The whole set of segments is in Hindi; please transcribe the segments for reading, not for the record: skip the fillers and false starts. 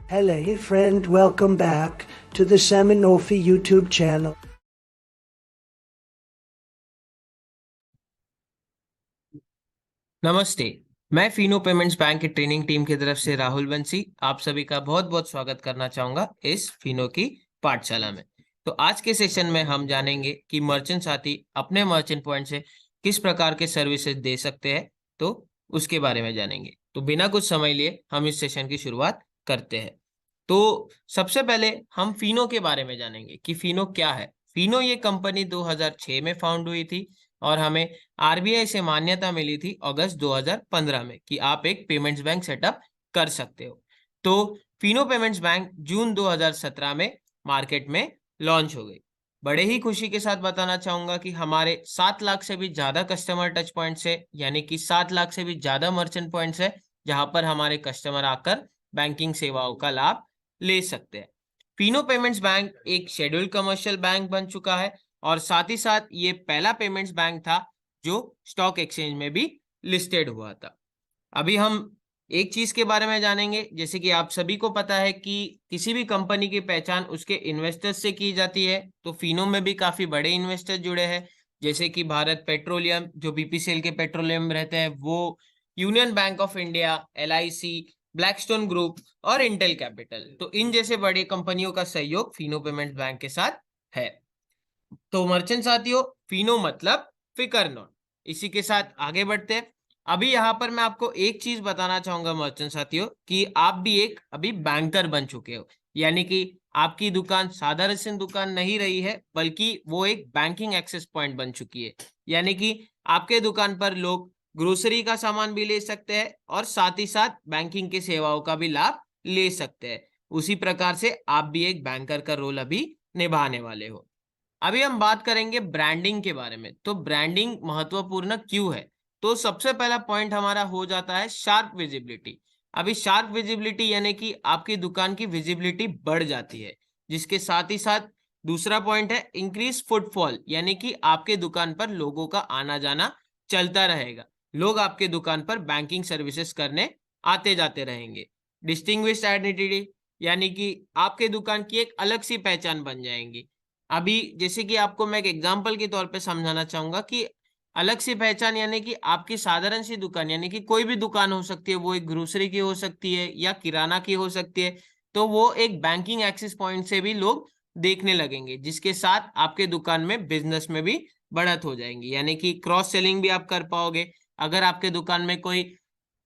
Hello friend, welcome back to the Seminofi YouTube channel. नमस्ते। मैं फिनो पेमेंट्स बैंक की ट्रेनिंग टीम की तरफ से राहुल बंसी आप सभी का बहुत बहुत स्वागत करना चाहूंगा इस फिनो की पाठशाला में। तो आज के सेशन में हम जानेंगे कि मर्चेंट साथी अपने मर्चेंट पॉइंट से किस प्रकार के सर्विसेज दे सकते हैं, तो उसके बारे में जानेंगे। तो बिना कुछ समय लिए हम इस सेशन की शुरुआत करते हैं। तो सबसे पहले हम फिनो के बारे में जानेंगे कि फिनो क्या है। फिनो ये कंपनी 2006 में फाउंड हुई थी और हमें आरबीआई से मान्यता मिली थी अगस्त 2015 में कि आप एक पेमेंट्स बैंक सेटअप कर सकते हो। तो फिनो पेमेंट्स बैंक जून 2017 में मार्केट में लॉन्च हो गई। बड़े ही खुशी के साथ बताना चाहूंगा कि हमारे 7 लाख से भी ज्यादा कस्टमर टच पॉइंट्स है, यानी कि 7 लाख से भी ज्यादा मर्चेंट पॉइंट्स है जहां पर हमारे कस्टमर आकर बैंकिंग सेवाओं का लाभ ले सकते हैं। फिनो पेमेंट्स बैंक एक शेड्यूल्ड कमर्शियल बैंक बन चुका है और साथ ही साथ ये पहला पेमेंट्स बैंक था जो स्टॉक एक्सचेंज में भी लिस्टेड हुआ था। अभी हम एक चीज के बारे में जानेंगे, जैसे कि आप सभी को पता है कि किसी भी कंपनी की पहचान उसके इन्वेस्टर्स से की जाती है। तो फिनो में भी काफी बड़े इन्वेस्टर जुड़े हैं, जैसे कि भारत पेट्रोलियम जो बीपीसीएल के पेट्रोलियम रहते हैं वो, union bank of India, LIC, Blackstone group और इंटेल कैपिटल। तो इन जैसे बड़ी कंपनियों का सहयोग फिनो पेमेंट्स बैंक के साथ है। तो मर्चेंट साथियों, फिनो मतलब फिकर नॉट। इसी के साथ आगे बढ़ते हैं। अभी यहाँ पर मैं आपको एक चीज बताना चाहूंगा मर्चेंट साथियों कि आप भी एक अभी बैंकर बन चुके हो, यानी कि आपकी दुकान साधारण सी दुकान नहीं रही है बल्कि वो एक बैंकिंग एक्सेस पॉइंट बन चुकी है। यानी कि आपके दुकान पर लोग ग्रोसरी का सामान भी ले सकते हैं और साथ ही साथ बैंकिंग की सेवाओं का भी लाभ ले सकते हैं। उसी प्रकार से आप भी एक बैंकर का रोल अभी निभाने वाले हो। अभी हम बात करेंगे ब्रांडिंग के बारे में। तो ब्रांडिंग महत्वपूर्ण क्यों है? तो सबसे पहला पॉइंट हमारा हो जाता है शार्प विजिबिलिटी। अभी शार्प विजिबिलिटी यानी कि आपकी दुकान की विजिबिलिटी बढ़ जाती है, जिसके साथ ही साथ दूसरा पॉइंट है इंक्रीज फुटफॉल, यानी कि आपके दुकान पर लोगों का आना जाना चलता रहेगा। लोग आपके दुकान पर बैंकिंग सर्विसेज करने आते जाते रहेंगे। डिस्टिंग्विश्ड आइडेंटिटी, यानी कि आपके दुकान की एक अलग सी पहचान बन जाएंगी। अभी जैसे कि आपको मैं एक एग्जांपल के तौर पे समझाना चाहूंगा कि अलग सी पहचान यानी कि आपकी साधारण सी दुकान, यानी कि कोई भी दुकान हो सकती है, वो एक ग्रोसरी की हो सकती है या किराना की हो सकती है, तो वो एक बैंकिंग एक्सेस पॉइंट से भी लोग देखने लगेंगे, जिसके साथ आपके दुकान में बिजनेस में भी बढ़त हो जाएंगी, यानी कि क्रॉस सेलिंग भी आप कर पाओगे। अगर आपके दुकान में कोई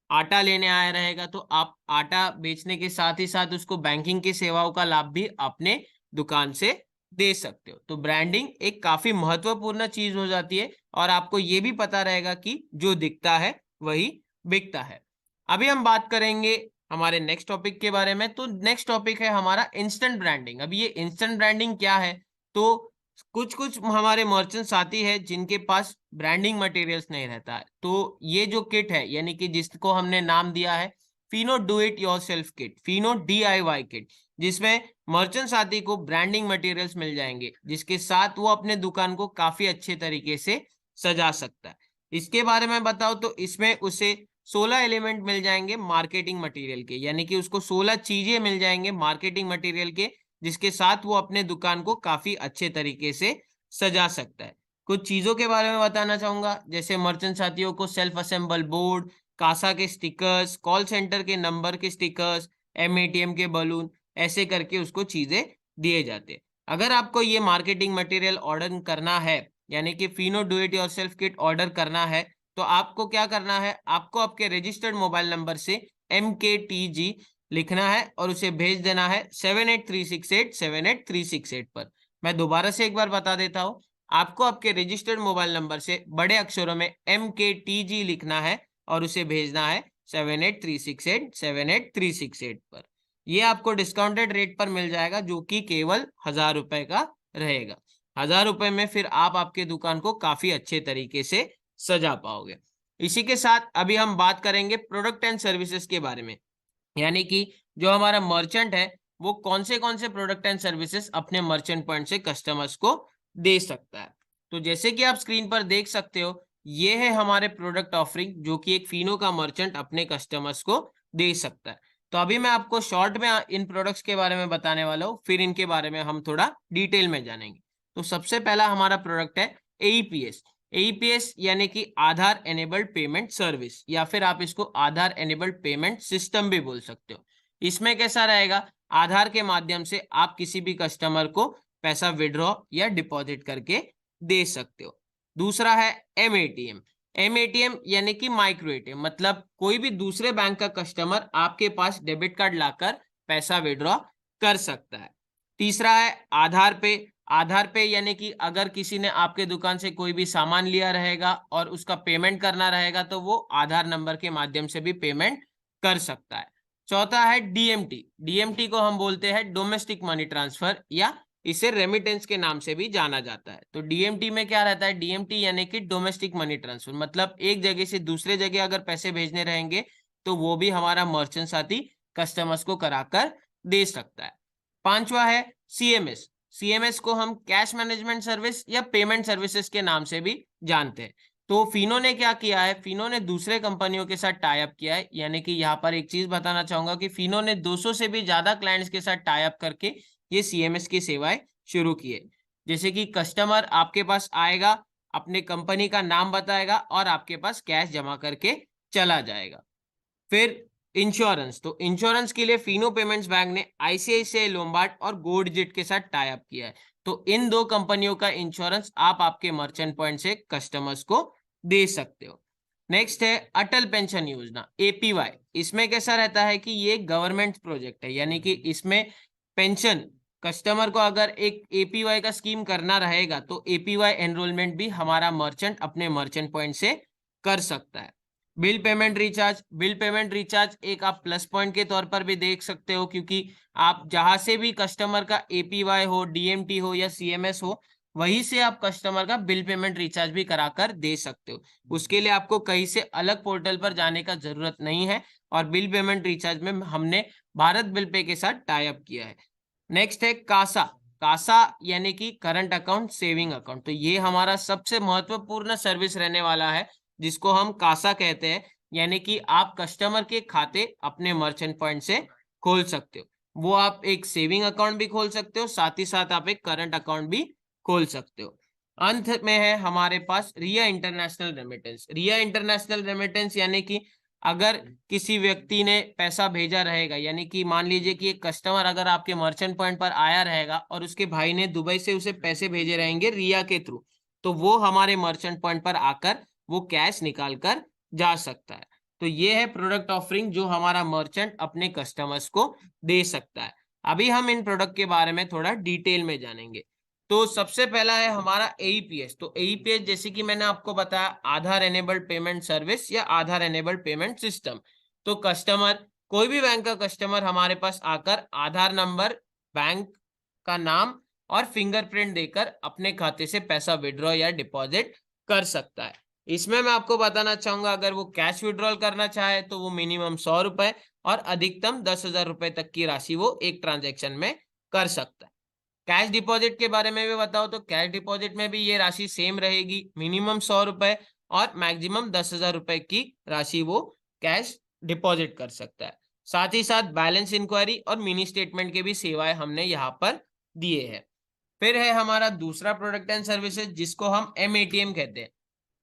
आटा लेने आया रहेगा तो आप आटा बेचने के साथ ही साथ उसको बैंकिंग की सेवाओं का लाभ भी अपने दुकान से दे सकते हो। तो ब्रांडिंग एक काफी महत्वपूर्ण चीज हो जाती है और आपको ये भी पता रहेगा कि जो दिखता है वही बिकता है। अभी हम बात करेंगे हमारे नेक्स्ट टॉपिक के बारे में। तो नेक्स्ट टॉपिक है हमारा इंस्टेंट ब्रांडिंग। अभी ये इंस्टेंट ब्रांडिंग क्या है? तो कुछ कुछ हमारे मर्चेंट साथी है जिनके पास ब्रांडिंग मटेरियल्स नहीं रहता है, तो ये जो किट है, यानी कि जिसको हमने नाम दिया है Fino do it yourself kit, Fino DIY kit, जिसमें मर्चेंट साथी को ब्रांडिंग मटेरियल्स मिल जाएंगे, जिसके साथ वो अपने दुकान को काफी अच्छे तरीके से सजा सकता है। इसके बारे में बताओ तो इसमें उसे 16 एलिमेंट मिल जाएंगे मार्केटिंग मटेरियल के, यानी कि उसको 16 चीजें मिल जाएंगे मार्केटिंग मटेरियल के, जिसके साथ वो अपने दुकान को काफी अच्छे तरीके से सजा सकता है। कुछ चीजों के बारे में बताना चाहूंगा, जैसे मर्चेंट साथियों को सेल्फ असेंबल बोर्ड, कासा के स्टिकर्स, कॉल सेंटर के नंबर के स्टिकर्स, एमएटीएम के बलून, ऐसे करके उसको चीजें दिए जाते हैं। अगर आपको ये मार्केटिंग मटेरियल ऑर्डर करना है, यानी कि Fino do it yourself kit order करना है, तो आपको क्या करना है, आपको आपके रजिस्टर्ड मोबाइल नंबर से MKTG लिखना है और उसे भेज देना है 7836878368 पर। मैं दोबारा से एक बार बता देता हूं, आपको आपके रजिस्टर्ड मोबाइल नंबर से बड़े अक्षरों में MKTG लिखना है और उसे भेजना है 7836878368 पर। ये आपको डिस्काउंटेड रेट पर मिल जाएगा, जो कि केवल 1000 रुपए का रहेगा। 1000 रुपए में फिर आप आपके दुकान को काफी अच्छे तरीके से सजा पाओगे। इसी के साथ अभी हम बात करेंगे प्रोडक्ट एंड सर्विसेज के बारे में, यानी कि जो हमारा मर्चेंट है वो कौन से प्रोडक्ट एंड सर्विसेज अपने मर्चेंट पॉइंट से कस्टमर्स को दे सकता है। तो जैसे कि आप स्क्रीन पर देख सकते हो, ये है हमारे प्रोडक्ट ऑफरिंग जो कि एक फिनो का मर्चेंट अपने कस्टमर्स को दे सकता है। तो अभी मैं आपको शॉर्ट में इन प्रोडक्ट्स के बारे में बताने वाला हूँ, फिर इनके बारे में हम थोड़ा डिटेल में जानेंगे। तो सबसे पहला हमारा प्रोडक्ट है एईपीएस। एईपीएस यानी कि आधार एनेबल्ड पेमेंट सर्विस, या फिर आप इसको आधार एनेबल्ड पेमेंट सिस्टम भी बोल सकते हो। इसमें कैसा रहेगा, आधार के माध्यम से आप किसी भी कस्टमर को पैसा विड्रॉ या डिपॉजिट करके दे सकते हो। दूसरा है एमएटीएम। एमएटीएम यानी कि माइक्रो एटीएम, मतलब कोई भी दूसरे बैंक का कस्टमर आपके पास डेबिट कार्ड लाकर पैसा विड्रॉ कर सकता है। तीसरा है आधार पे। आधार पे यानी कि अगर किसी ने आपके दुकान से कोई भी सामान लिया रहेगा और उसका पेमेंट करना रहेगा तो वो आधार नंबर के माध्यम से भी पेमेंट कर सकता है। चौथा है डीएमटी। डीएमटी को हम बोलते हैं डोमेस्टिक मनी ट्रांसफर, या इसे रेमिटेंस के नाम से भी जाना जाता है। तो डीएमटी में क्या रहता है, डीएमटी यानी कि डोमेस्टिक मनी ट्रांसफर, मतलब एक जगह से दूसरे जगह अगर पैसे भेजने रहेंगे तो वो भी हमारा मर्चेंट साथी कस्टमर्स को कराकर दे सकता है। पांचवा है सीएमएस। सीएमएस को हम कैश मैनेजमेंट सर्विस या पेमेंट सर्विसेज के नाम से भी जानते हैं। तो फिनो ने क्या किया है, फिनो ने दूसरे कंपनियों के साथ टाई अप किया है। यानी कि यहाँ पर एक चीज बताना चाहूंगा कि फिनो ने 200 से भी ज्यादा क्लाइंट्स के साथ टाई अप करके ये सीएमएस की सेवाएं शुरू की है। जैसे कि कस्टमर आपके पास आएगा, अपने कंपनी का नाम बताएगा और आपके पास कैश जमा करके चला जाएगा। फिर इंश्योरेंस। तो इंश्योरेंस के लिए फिनो पेमेंट्स बैंक ने आईसीआईसीआई लोम्बार्ड और गोल्डजिट के साथ टाई अप किया है। तो इन दो कंपनियों का इंश्योरेंस आप आपके मर्चेंट पॉइंट से कस्टमर्स को दे सकते हो। नेक्स्ट है अटल पेंशन योजना, एपीवाई। इसमें कैसा रहता है कि ये गवर्नमेंट प्रोजेक्ट है, यानी कि इसमें पेंशन कस्टमर को अगर एक एपीवाई का स्कीम करना रहेगा तो एपीवाई एनरोलमेंट भी हमारा मर्चेंट अपने मर्चेंट पॉइंट से कर सकता है। Bill payment recharge. Bill payment recharge एक आप प्लस पॉइंट के तौर पर भी देख सकते हो, क्योंकि आप जहां से भी कस्टमर का एपीवाई हो, डीएमटी हो या सीएमएस हो, वहीं से आप कस्टमर का बिल पेमेंट रिचार्ज भी कराकर दे सकते हो। उसके लिए आपको कहीं से अलग पोर्टल पर जाने का जरूरत नहीं है। और बिल पेमेंट रिचार्ज में हमने भारत बिल पे के साथ टाई अप किया है। नेक्स्ट है कासा। कासा यानी कि करंट अकाउंट सेविंग अकाउंट। तो ये हमारा सबसे महत्वपूर्ण सर्विस रहने वाला है, जिसको हम कासा कहते हैं। यानी कि आप कस्टमर के खाते अपने मर्चेंट पॉइंट से खोल सकते हो। वो आप एक सेविंग अकाउंट भी खोल सकते हो, साथ ही साथ आप एक करंट अकाउंट भी खोल सकते हो। अंत में है हमारे पास रिया इंटरनेशनल रेमिटेंस। रिया इंटरनेशनल रेमिटेंस यानी कि अगर किसी व्यक्ति ने पैसा भेजा रहेगा, यानी कि मान लीजिए कि एक कस्टमर अगर आपके मर्चेंट पॉइंट पर आया रहेगा और उसके भाई ने दुबई से उसे पैसे भेजे रहेंगे रिया के थ्रू, तो वो हमारे मर्चेंट पॉइंट पर आकर वो कैश निकाल कर जा सकता है। तो ये है प्रोडक्ट ऑफरिंग जो हमारा मर्चेंट अपने कस्टमर्स को दे सकता है। अभी हम इन प्रोडक्ट के बारे में थोड़ा डिटेल में जानेंगे। तो सबसे पहला है हमारा एईपीएस। तो एईपीएस जैसे कि मैंने आपको बताया, आधार एनेबल्ड पेमेंट सर्विस या आधार एनेबल्ड पेमेंट सिस्टम। तो कस्टमर, कोई भी बैंक का कस्टमर हमारे पास आकर आधार नंबर, बैंक का नाम और फिंगरप्रिंट देकर अपने खाते से पैसा विड्रॉ या डिपॉजिट कर सकता है। इसमें मैं आपको बताना चाहूंगा, अगर वो कैश विड्रॉल करना चाहे तो वो मिनिमम 100 रुपए और अधिकतम 10,000 रुपए तक की राशि वो एक ट्रांजेक्शन में कर सकता है। कैश डिपॉजिट के बारे में भी बताओ तो कैश डिपॉजिट में भी ये राशि सेम रहेगी, मिनिमम 100 रुपए और मैक्सिमम 10,000 रुपए की राशि वो कैश डिपॉजिट कर सकता है। साथ ही साथ बैलेंस इंक्वायरी और मिनी स्टेटमेंट के भी सेवाएं हमने यहाँ पर दिए हैं। फिर है हमारा दूसरा प्रोडक्ट एंड सर्विसेज, जिसको हम एमएटीएम कहते हैं।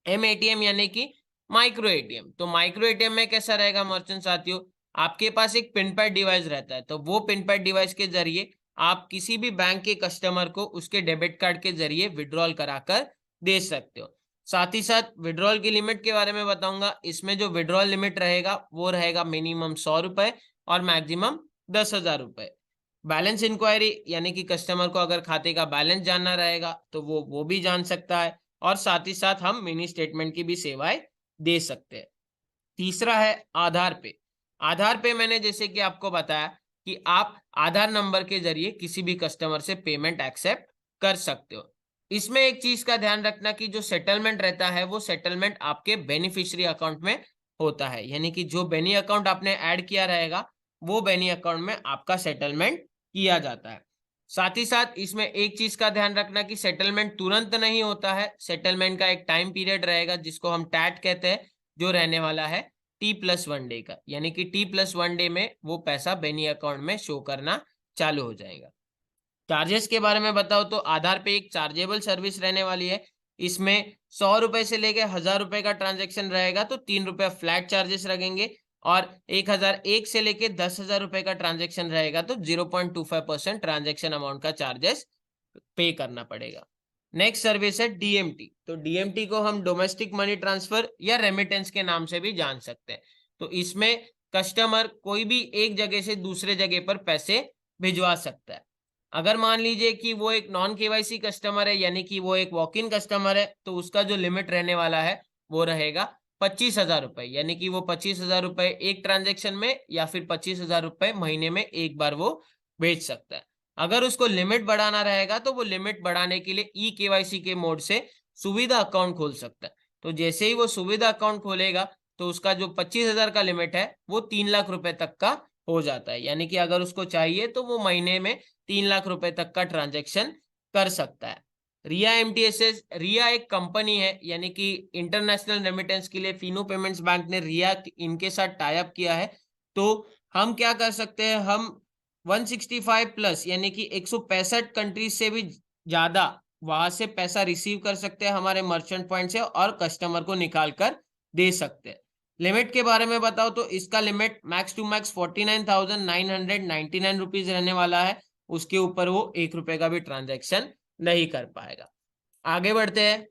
एमएटीएम यानी कि माइक्रो एटीएम। तो माइक्रो एटीएम में कैसा रहेगा मर्चेंट साथियों, आपके पास एक पिन पैड डिवाइस रहता है। तो वो पिन पैड डिवाइस के जरिए आप किसी भी बैंक के कस्टमर को उसके डेबिट कार्ड के जरिए विड्रॉल कराकर दे सकते हो। साथ ही साथ विड्रॉल की लिमिट के बारे में बताऊंगा। इसमें जो विड्रॉल लिमिट रहेगा वो रहेगा मिनिमम 100 रुपए और मैक्सिमम 10,000 रुपए। बैलेंस इंक्वायरी यानी कि कस्टमर को अगर खाते का बैलेंस जानना रहेगा तो वो भी जान सकता है। और साथ ही साथ हम मिनी स्टेटमेंट की भी सेवाएं दे सकते हैं। तीसरा है आधार पे। आधार पे मैंने जैसे कि आपको बताया कि आप आधार नंबर के जरिए किसी भी कस्टमर से पेमेंट एक्सेप्ट कर सकते हो। इसमें एक चीज का ध्यान रखना कि जो सेटलमेंट रहता है वो सेटलमेंट आपके बेनिफिशियरी अकाउंट में होता है। यानी कि जो बेनी अकाउंट आपने ऐड किया रहेगा वो बेनी अकाउंट में आपका सेटलमेंट किया जाता है। साथ ही साथ इसमें एक चीज का ध्यान रखना कि सेटलमेंट तुरंत नहीं होता है। सेटलमेंट का एक टाइम पीरियड रहेगा जिसको हम टैट कहते हैं, जो रहने वाला है T+1 डे का, यानी कि T+1 डे में वो पैसा बेनी अकाउंट में शो करना चालू हो जाएगा। चार्जेस के बारे में बताओ तो आधार पे एक चार्जेबल सर्विस रहने वाली है। इसमें 100 रुपए से लेके 1000 रुपए का ट्रांजेक्शन रहेगा तो 3 रुपए फ्लैट चार्जेस लगेंगे, और 1001 से लेके 10,000 रुपए का ट्रांजेक्शन रहेगा तो 0.25% ट्रांजेक्शन अमाउंट का चार्जेस पे करना पड़ेगा। नेक्स्ट सर्विस है डीएमटी। तो डीएमटी को हम डोमेस्टिक मनी ट्रांसफर या रेमिटेंस के नाम से भी जान सकते हैं। तो इसमें कस्टमर कोई भी एक जगह से दूसरे जगह पर पैसे भिजवा सकता है। अगर मान लीजिए कि वो एक नॉन केवाईसी कस्टमर है, यानी कि वो एक वॉक इन कस्टमर है, तो उसका जो लिमिट रहने वाला है वो रहेगा 25,000 रुपए, यानी कि वो 25,000 रुपए एक ट्रांजेक्शन में या फिर 25,000 रुपए महीने में एक बार वो भेज सकता है। अगर उसको लिमिट बढ़ाना रहेगा तो वो लिमिट बढ़ाने के लिए ई केवाईसी के मोड से सुविधा अकाउंट खोल सकता है। तो जैसे ही वो सुविधा अकाउंट खोलेगा तो उसका जो 25,000 का लिमिट है वो 3 लाख रुपए तक का हो जाता है, यानी कि अगर उसको चाहिए तो वो महीने में 3 लाख रुपए तक का ट्रांजेक्शन कर सकता है। रिया एमटीएसएस, रिया एक कंपनी है, यानी कि इंटरनेशनल रेमिटेंस के लिए फिनो पेमेंट्स बैंक ने रिया इनके साथ टाई अप किया है। तो हम क्या कर सकते हैं, हम 165 प्लस यानी कि 165 कंट्रीज से भी ज्यादा वहां से पैसा रिसीव कर सकते हैं हमारे मर्चेंट पॉइंट से, और कस्टमर को निकाल कर दे सकते हैं। लिमिट के बारे में बताओ तो इसका limit max to max 49,999 rupees रहने वाला है। उसके ऊपर वो 1 रुपए का भी ट्रांजेक्शन नहीं कर पाएगा। आगे बढ़ते हैं।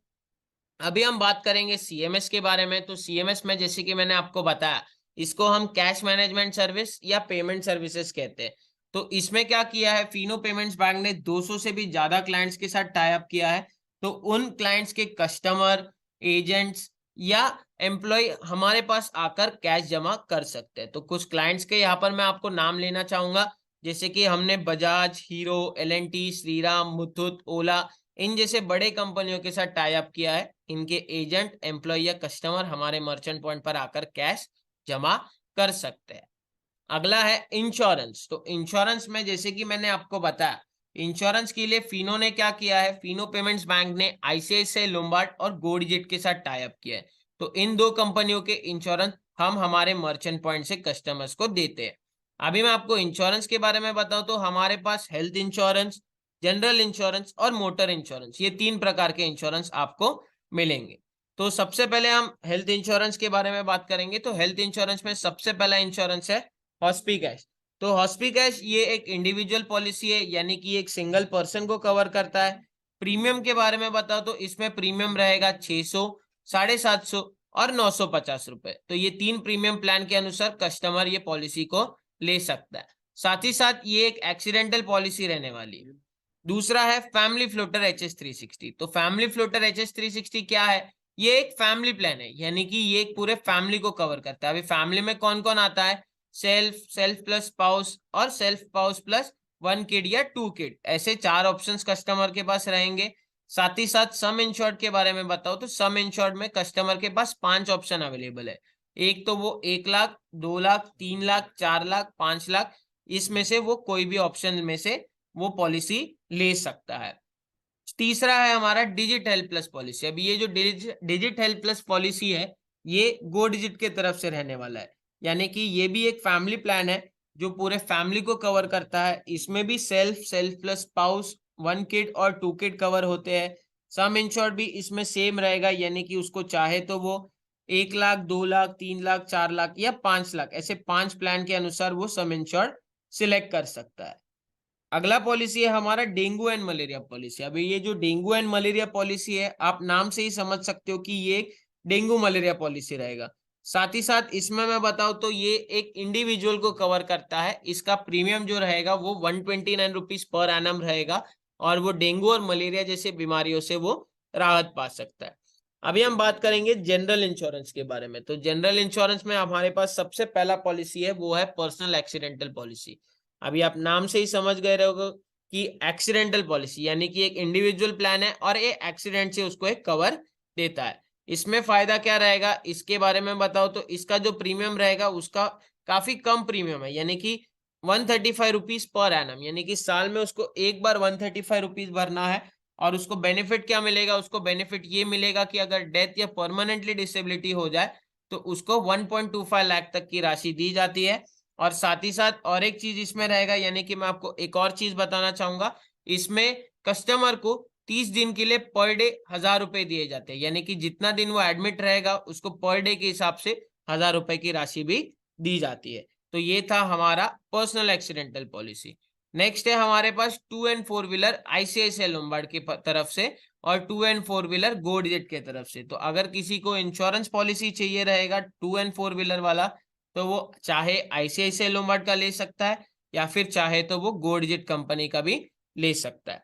अभी हम बात करेंगे सीएमएस के बारे में। तो सीएमएस में जैसे कि मैंने आपको बताया, इसको हम कैश मैनेजमेंट सर्विस या पेमेंट सर्विसेज कहते हैं। तो इसमें क्या किया है, फिनो पेमेंट्स बैंक ने 200 से भी ज्यादा क्लाइंट्स के साथ टाई अप किया है। तो उन क्लाइंट्स के कस्टमर, एजेंट्स या एम्प्लॉय हमारे पास आकर कैश जमा कर सकते हैं। तो कुछ क्लाइंट्स के यहाँ पर मैं आपको नाम लेना चाहूंगा, जैसे कि हमने बजाज, हीरो, एल&टी, श्रीराम, मुथूट, ओला, इन जैसे बड़े कंपनियों के साथ टाई अप किया है। इनके एजेंट, एम्प्लॉय या कस्टमर हमारे मर्चेंट पॉइंट पर आकर कैश जमा कर सकते हैं। अगला है इंश्योरेंस। तो इंश्योरेंस में जैसे कि मैंने आपको बताया, इंश्योरेंस के लिए फिनो ने क्या किया है, फिनो पेमेंट्स बैंक ने आईसीआईसीआई लोम्बार्ड और गो डिजिट के साथ टाई अप किया है। तो इन दो कंपनियों के इंश्योरेंस हम हमारे मर्चेंट पॉइंट से कस्टमर्स को देते हैं। अभी मैं आपको इंश्योरेंस के बारे में बताऊं तो हमारे पास हेल्थ इंश्योरेंस, जनरल इंश्योरेंस और मोटर इंश्योरेंस, ये 3 प्रकार के इंश्योरेंस आपको मिलेंगे। तो सबसे पहले हम हेल्थ इंश्योरेंस के बारे में बात करेंगे। तो हेल्थ इंश्योरेंस में सबसे पहला इंश्योरेंस है हॉस्पिकैश। तो हॉस्पिकैश ये एक इंडिविजुअल पॉलिसी है, यानी कि एक सिंगल पर्सन को कवर करता है। प्रीमियम के बारे में बताओ तो इसमें प्रीमियम रहेगा 600, 750 और 950 रुपए। तो ये 3 प्रीमियम प्लान के अनुसार कस्टमर ये पॉलिसी को ले सकता है। साथ ही साथ ये एक एक्सीडेंटल पॉलिसी रहने वाली है। दूसरा है फैमिली फ्लोटर HS360। तो फैमिली फ्लोटर HS360 क्या है, ये एक फैमिली प्लान है, यानी कि ये एक पूरे फैमिली को कवर करता है। अभी फैमिली में कौन कौन आता है, सेल्फ, सेल्फ प्लस स्पाउस और सेल्फ स्पाउस प्लस 1 किड या 2 किड, ऐसे 4 ऑप्शंस कस्टमर के पास रहेंगे। साथ ही साथ सम इंश्योर्ड के बारे में बताओ तो सम इंश्योर्ड में कस्टमर के पास 5 ऑप्शन अवेलेबल है। एक तो वो 1 लाख, 2 लाख, 3 लाख, 4 लाख, 5 लाख, इसमें से वो कोई भी ऑप्शन में से वो पॉलिसी ले सकता है। तीसरा है हमारा डिजिट हेल्थ प्लस पॉलिसी। अभी ये जो डिजिट हेल्थ प्लस पॉलिसी है ये गो डिजिट के तरफ से रहने वाला है, यानी कि ये भी एक फैमिली प्लान है जो पूरे फैमिली को कवर करता है। इसमें भी self, self plus spouse, 1 kid और 2 किड कवर होते हैं। सम इंश्योर्ड भी इसमें सेम रहेगा, यानी कि उसको चाहे तो वो 1 लाख, 2 लाख, 3 लाख, 4 लाख या 5 लाख, ऐसे 5 प्लान के अनुसार वो सम इंश्योर्ड सिलेक्ट कर सकता है। अगला पॉलिसी है हमारा डेंगू एंड मलेरिया पॉलिसी। अभी ये जो डेंगू एंड मलेरिया पॉलिसी है, आप नाम से ही समझ सकते हो कि ये एक डेंगू मलेरिया पॉलिसी रहेगा। साथ ही साथ इसमें मैं बताऊं तो ये एक इंडिविजुअल को कवर करता है। इसका प्रीमियम जो रहेगा वो 129 रुपीज पर एनम रहेगा, और वो डेंगू और मलेरिया जैसे बीमारियों से वो राहत पा सकता है। अभी हम बात करेंगे जनरल इंश्योरेंस के बारे में। तो जनरल इंश्योरेंस में हमारे पास सबसे पहला पॉलिसी है वो है पर्सनल एक्सीडेंटल पॉलिसी। अभी आप नाम से ही समझ गए रहोगे कि एक्सीडेंटल पॉलिसी यानी कि एक इंडिविजुअल प्लान है और ये एक्सीडेंट से उसको एक कवर देता है। इसमें फायदा क्या रहेगा इसके बारे में बताओ तो इसका जो प्रीमियम रहेगा उसका काफी कम प्रीमियम है, यानी कि 135 रुपीज पर एनम, यानी कि साल में उसको एक बार 135 रुपीज भरना है। और उसको बेनिफिट क्या मिलेगा, उसको बेनिफिट ये मिलेगा कि अगर डेथ या परमानेंटली डिसेबिलिटी हो जाए तो उसको 1.25 लाख तक की राशि दी जाती है। और साथ ही साथ और एक चीज इसमें रहेगा, यानी कि मैं आपको एक और चीज बताना चाहूंगा, इसमें कस्टमर को 30 दिन के लिए पर डे 1,000 रुपए दिए जाते हैं, यानी कि जितना दिन वो एडमिट रहेगा उसको पर डे के हिसाब से 1,000 रुपए की राशि भी दी जाती है। तो ये था हमारा पर्सनल एक्सीडेंटल पॉलिसी। नेक्स्ट है हमारे पास 2 एंड 4 व्हीलर आईसीआईसीआई लोम्बार्ड की तरफ से और 2 एंड 4 व्हीलर गो डिजिट के तरफ से। तो अगर किसी को इंश्योरेंस पॉलिसी चाहिए रहेगा 2 एंड 4 व्हीलर वाला, तो वो चाहे आईसीआईसीआई लोम्बार्ड का ले सकता है या फिर चाहे तो वो गो डिजिट कंपनी का भी ले सकता है।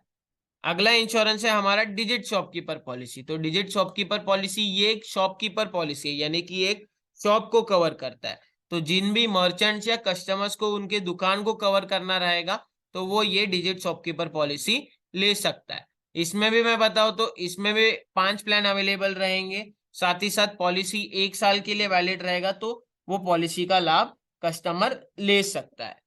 अगला इंश्योरेंस है हमारा डिजिट शॉपकीपर पॉलिसी। तो डिजिट शॉपकीपर पॉलिसी ये एक शॉपकीपर पॉलिसी है, यानी कि एक शॉप को कवर करता है। तो जिन भी मर्चेंट्स या कस्टमर्स को उनके दुकान को कवर करना रहेगा तो वो ये डिजिट शॉपकीपर पॉलिसी ले सकता है। इसमें भी मैं बताऊं तो इसमें भी 5 प्लान अवेलेबल रहेंगे। साथ ही साथ पॉलिसी 1 साल के लिए वैलिड रहेगा, तो वो पॉलिसी का लाभ कस्टमर ले सकता है।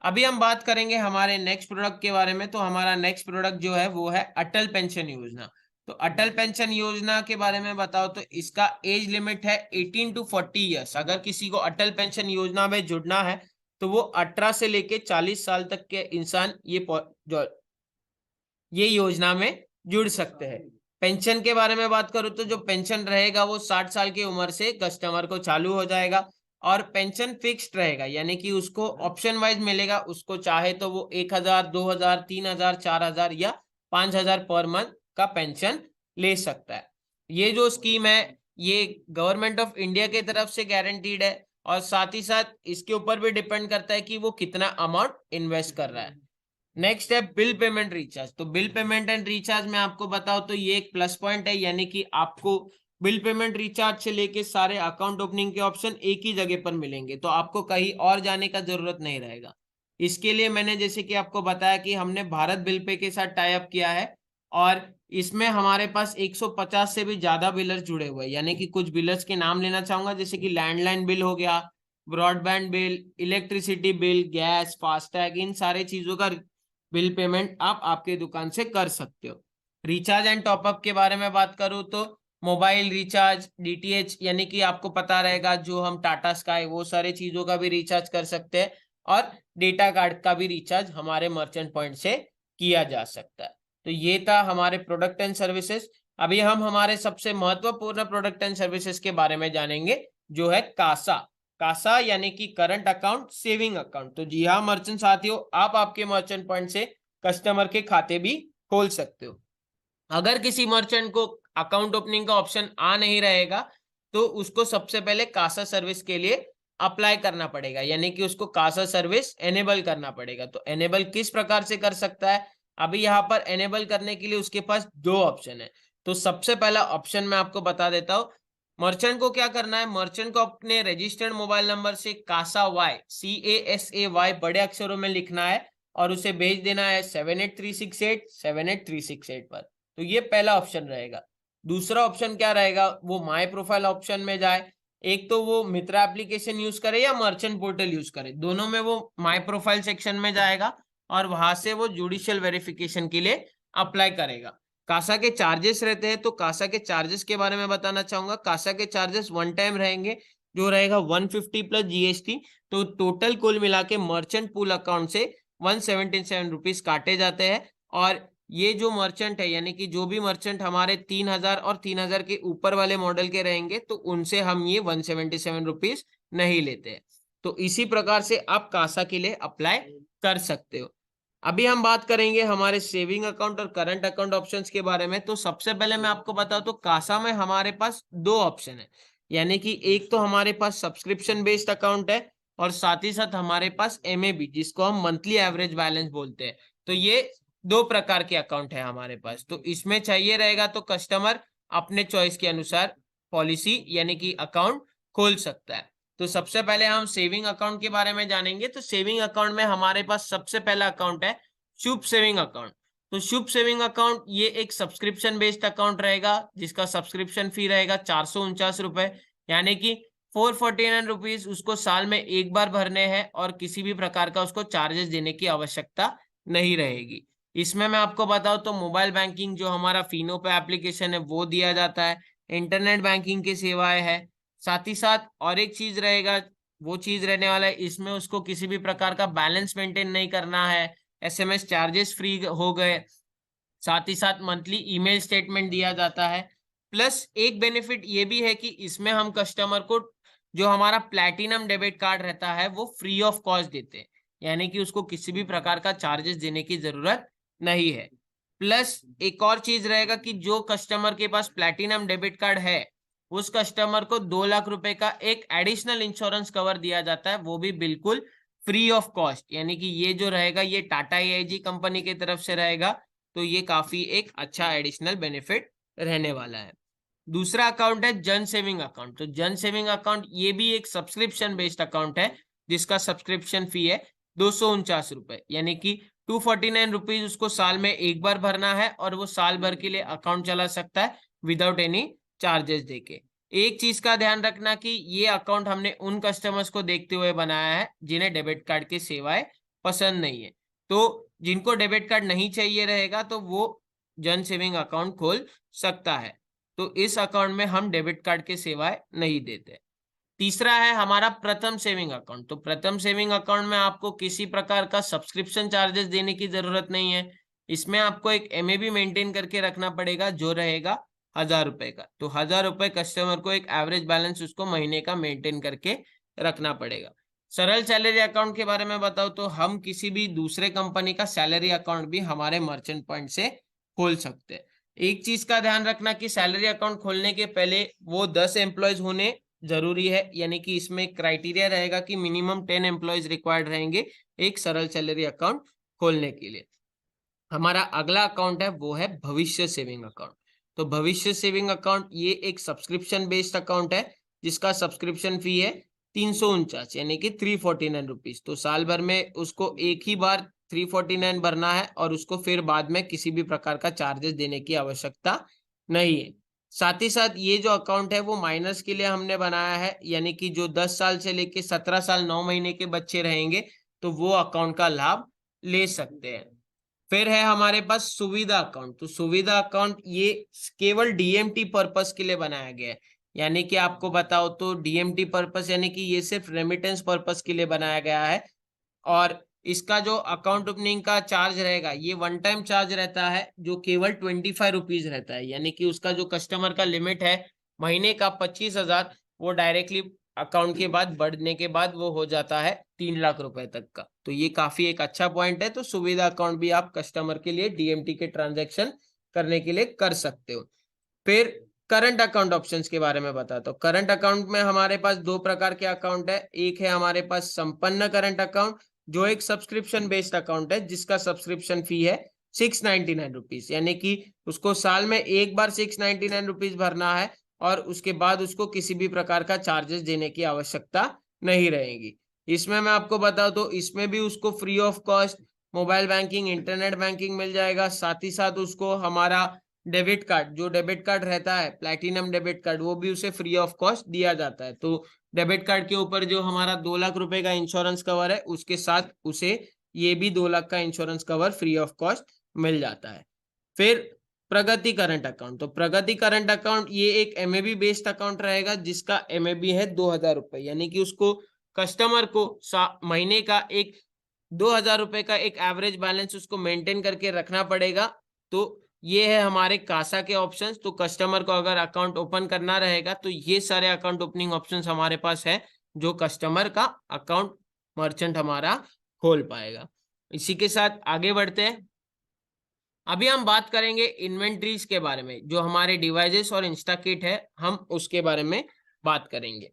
अभी हम बात करेंगे हमारे नेक्स्ट प्रोडक्ट के बारे में। तो हमारा नेक्स्ट प्रोडक्ट जो है वो है अटल पेंशन योजना। तो अटल पेंशन योजना के बारे में बताओ तो इसका एज लिमिट है 18 to 40 ईयर्स। अगर किसी को अटल पेंशन योजना में जुड़ना है तो वो 18 से लेके 40 साल तक के इंसान ये योजना में जुड़ सकते हैं। पेंशन के बारे में बात करूं तो जो पेंशन रहेगा वो 60 साल की उम्र से कस्टमर को चालू हो जाएगा और पेंशन फिक्स्ड रहेगा, यानी कि उसको ऑप्शन वाइज मिलेगा। उसको चाहे तो वो 1,000, 2,000, 3,000, 4,000 या 5,000 पर मंथ का पेंशन ले सकता है। ये जो स्कीम है ये गवर्नमेंट ऑफ इंडिया की तरफ से गारंटीड है और साथ ही साथ इसके ऊपर भी डिपेंड करता है कि वो कितना अमाउंट इन्वेस्ट कर रहा है। नेक्स्ट है बिल पेमेंट रिचार्ज। तो बिल पेमेंट एंड रिचार्ज में आपको बताओ तो ये एक प्लस पॉइंट है, यानी कि आपको बिल पेमेंट रिचार्ज से लेके सारे अकाउंट ओपनिंग के ऑप्शन एक ही जगह पर मिलेंगे, तो आपको कहीं और जाने का जरूरत नहीं रहेगा। इसके लिए मैंने जैसे कि आपको बताया कि हमने भारत बिल पे के साथ टाई अप किया है और इसमें हमारे पास 150 से भी ज्यादा बिलर्स जुड़े हुए हैं। यानी कि कुछ बिलर्स के नाम लेना चाहूंगा, जैसे कि लैंडलाइन बिल हो गया, broadband bill, electricity bill, gas, FASTag, इन सारे चीजों का बिल पेमेंट आप आपके दुकान से कर सकते हो। रिचार्ज एंड टॉपअप के बारे में बात करूं तो मोबाइल रिचार्ज, डीटीएच, यानी कि आपको पता रहेगा जो हम टाटा स्काई वो सारे चीजों का भी रिचार्ज कर सकते हैं और डेटा कार्ड का भी रिचार्ज हमारे मर्चेंट पॉइंट से किया जा सकता है। तो ये था हमारे प्रोडक्ट एंड सर्विसेज। अभी हम हमारे सबसे महत्वपूर्ण प्रोडक्ट एंड सर्विसेज के बारे में जानेंगे, जो है कासा। कासा यानी कि करंट अकाउंट सेविंग अकाउंट। तो जी हाँ मर्चेंट साथियों, आप आपके मर्चेंट पॉइंट से कस्टमर के खाते भी खोल सकते हो। अगर किसी मर्चेंट को अकाउंट ओपनिंग का ऑप्शन आ नहीं रहेगा तो उसको सबसे पहले कासा सर्विस के लिए अप्लाई करना पड़ेगा, यानी कि उसको कासा सर्विस एनेबल करना पड़ेगा। तो एनेबल किस प्रकार से कर सकता है, अभी यहाँ पर एनेबल करने के लिए उसके पास 2 ऑप्शन है। तो सबसे पहला ऑप्शन मैं आपको बता देता हूँ। मर्चेंट को क्या करना है, मर्चेंट को अपने रजिस्टर्ड मोबाइल नंबर से कासा वाई, CASAY बड़े अक्षरों में लिखना है और उसे भेज देना है 7836878368 पर। तो ये पहला ऑप्शन रहेगा। दूसरा ऑप्शन क्या रहेगा, वो माय प्रोफाइल ऑप्शन में जाए। एक तो वो मित्रा एप्लीकेशन यूज करे या मर्चेंट पोर्टल यूज करे, दोनों में वो माय प्रोफाइल सेक्शन में जाएगा और वहां से वो जुडिशियल वेरिफिकेशन के लिए अप्लाई करेगा। कासा के चार्जेस रहते हैं, तो कासा के चार्जेस के बारे में बताना चाहूंगा। कासा के चार्जेस वन टाइम रहेंगे, जो रहेगा 150 प्लस GST। तो टोटल कुल मिला के मर्चेंट पूल अकाउंट से 177 रुपीज काटे जाते हैं। और ये जो मर्चेंट है, यानी कि जो भी मर्चेंट हमारे 3,000 और 3,000 के ऊपर वाले मॉडल के रहेंगे, तो उनसे हम ये 177 रुपीज नहीं लेते हैं। तो इसी प्रकार से आप कासा के लिए अप्लाई कर सकते हो। अभी हम बात करेंगे हमारे सेविंग अकाउंट और करंट अकाउंट ऑप्शंस के बारे में। तो सबसे पहले मैं आपको बताऊं तो कासा में हमारे पास 2 ऑप्शन है, यानी कि एक तो हमारे पास सब्सक्रिप्शन बेस्ड अकाउंट है और साथ ही साथ हमारे पास MAB, जिसको हम मंथली एवरेज बैलेंस बोलते हैं। तो ये 2 प्रकार के अकाउंट है हमारे पास। तो इसमें चाहिए रहेगा तो कस्टमर अपने चॉइस के अनुसार पॉलिसी यानी कि अकाउंट खोल सकता है। तो सबसे पहले हम सेविंग अकाउंट के बारे में जानेंगे। तो सेविंग अकाउंट में हमारे पास सबसे पहला अकाउंट है शुभ सेविंग अकाउंट। तो शुभ सेविंग अकाउंट ये एक सब्सक्रिप्शन बेस्ड अकाउंट रहेगा, जिसका सब्सक्रिप्शन फी रहेगा 449 रुपए, यानी कि 449 रुपीज उसको साल में एक बार भरने हैं और किसी भी प्रकार का उसको चार्जेस देने की आवश्यकता नहीं रहेगी। इसमें मैं आपको बताऊं तो मोबाइल बैंकिंग जो हमारा फिनो पे एप्लीकेशन है वो दिया जाता है, इंटरनेट बैंकिंग की सेवाएं है, साथ ही साथ और एक चीज रहेगा, वो चीज रहने वाला है, इसमें उसको किसी भी प्रकार का बैलेंस मेंटेन नहीं करना है, SMS चार्जेस फ्री हो गए, साथ ही साथ मंथली ईमेल स्टेटमेंट दिया जाता है। प्लस एक बेनिफिट ये भी है कि इसमें हम कस्टमर को जो हमारा प्लैटिनम डेबिट कार्ड रहता है वो फ्री ऑफ कॉस्ट देते हैं, यानी कि उसको किसी भी प्रकार का चार्जेस देने की जरूरत नहीं है। प्लस एक और चीज रहेगा कि जो कस्टमर के पास प्लैटिनम डेबिट कार्ड है उस कस्टमर को 2 लाख रुपए का एक एडिशनल इंश्योरेंस कवर दिया जाता है, वो भी बिल्कुल फ्री ऑफ कॉस्ट, यानी कि ये जो रहेगा ये टाटा AIG कंपनी की तरफ से रहेगा, तो ये काफी एक अच्छा एडिशनल बेनिफिट रहने वाला है। दूसरा अकाउंट है जन सेविंग अकाउंट। तो जन सेविंग अकाउंट ये भी एक सब्सक्रिप्शन बेस्ड अकाउंट है, जिसका सब्सक्रिप्शन फी है 249 रुपए, यानी कि 249 रुपीज उसको साल में एक बार भरना है और वो साल भर के लिए अकाउंट चला सकता है विदाउट एनी चार्जेस देके। एक चीज का ध्यान रखना कि ये अकाउंट हमने उन कस्टमर्स को देखते हुए बनाया है जिन्हें डेबिट कार्ड की सेवाएं पसंद नहीं है। तो जिनको डेबिट कार्ड नहीं चाहिए रहेगा तो वो जन सेविंग अकाउंट खोल सकता है। तो इस अकाउंट में हम डेबिट कार्ड की सेवाएं नहीं देते। तीसरा है हमारा प्रथम सेविंग अकाउंट। तो प्रथम सेविंग अकाउंट में आपको किसी प्रकार का सब्सक्रिप्शन चार्जेस देने की जरूरत नहीं है। इसमें आपको एक MAB मेंटेन करके रखना पड़ेगा जो रहेगा 1000 रुपए का। तो 1000 रुपए कस्टमर को एक एवरेज बैलेंस उसको महीने का मेंटेन करके रखना पड़ेगा। सरल सैलरी अकाउंट के बारे में बताओ तो हम किसी भी दूसरे कंपनी का सैलरी अकाउंट भी हमारे मर्चेंट पॉइंट से खोल सकते हैं। एक चीज का ध्यान रखना कि सैलरी अकाउंट खोलने के पहले वो 10 एम्प्लॉयज होने जरूरी है, यानी कि इसमें क्राइटेरिया रहेगा कि मिनिमम 10 एम्प्लॉयज रिक्वायर्ड रहेंगे एक सरल सैलरी अकाउंट खोलने के लिए। हमारा अगला अकाउंट है वो है भविष्य सेविंग अकाउंट। तो भविष्य सेविंग अकाउंट ये एक सब्सक्रिप्शन बेस्ड अकाउंट है, जिसका सब्सक्रिप्शन फी है 349 यानी कि 349 रुपीज। तो साल भर में उसको एक ही बार 349 भरना है और उसको फिर बाद में किसी भी प्रकार का चार्जेस देने की आवश्यकता नहीं है। साथ ही साथ ये जो अकाउंट है वो माइनर्स के लिए हमने बनाया है, यानी कि जो 10 साल से लेके 17 साल 9 महीने के बच्चे रहेंगे तो वो अकाउंट का लाभ ले सकते हैं। फिर है हमारे पास सुविधा अकाउंट। तो सुविधा अकाउंट ये केवल DMT पर्पस के लिए बनाया गया है, यानी कि आपको बताओ तो DMT पर्पस यानी कि ये सिर्फ रेमिटेंस पर्पस के लिए बनाया गया है। और इसका जो अकाउंट ओपनिंग का चार्ज रहेगा ये वन टाइम चार्ज रहता है जो केवल 25 रुपीज रहता है, यानी कि उसका जो कस्टमर का लिमिट है महीने का 25,000 वो डायरेक्टली अकाउंट के बाद बढ़ने के बाद वो हो जाता है 3 लाख रुपए तक का। तो ये काफी एक अच्छा पॉइंट है। तो सुविधा अकाउंट भी आप कस्टमर के लिए DMT के ट्रांजेक्शन करने के लिए कर सकते हो। फिर करंट अकाउंट ऑप्शंस के बारे में बताता हूँ। करंट अकाउंट में हमारे पास 2 प्रकार के अकाउंट है। एक है हमारे पास संपन्न करंट अकाउंट जो एक सब्सक्रिप्शन बेस्ड अकाउंट है, जिसका सब्सक्रिप्शन फी है 699 रुपीज, यानी कि उसको साल में एक बार 699 रुपीज भरना है और उसके बाद उसको किसी भी प्रकार का चार्जेस देने की आवश्यकता नहीं रहेगी। इसमें मैं आपको बताऊं तो इसमें भी उसको free of cost mobile banking internet banking मिल जाएगा। साथ ही साथ उसको हमारा डेबिट कार्ड, जो डेबिट कार्ड रहता है प्लैटिनम डेबिट कार्ड, वो भी उसे फ्री ऑफ कॉस्ट दिया जाता है। तो डेबिट कार्ड के ऊपर जो हमारा 2 लाख रुपए का इंश्योरेंस कवर है उसके साथ उसे ये भी 2 लाख का insurance cover free of cost मिल जाता है। फिर प्रगति करंट अकाउंट। तो प्रगति करंट अकाउंट ये एक MAB बेस्ड अकाउंट रहेगा जिसका MAB है 2000 रुपए, यानी कि उसको कस्टमर को महीने का एक 2000 रुपए का एक एवरेज बैलेंस उसको मेंटेन करके रखना पड़ेगा। तो ये है हमारे कासा के ऑप्शंस। तो कस्टमर को अगर अकाउंट ओपन करना रहेगा तो ये सारे अकाउंट ओपनिंग ऑप्शंस हमारे पास है जो कस्टमर का अकाउंट मर्चेंट हमारा खोल पाएगा। इसी के साथ आगे बढ़ते हैं। अभी हम बात करेंगे इन्वेंट्रीज के बारे में, जो हमारे डिवाइसेस और इंस्टाकिट है हम उसके बारे में बात करेंगे।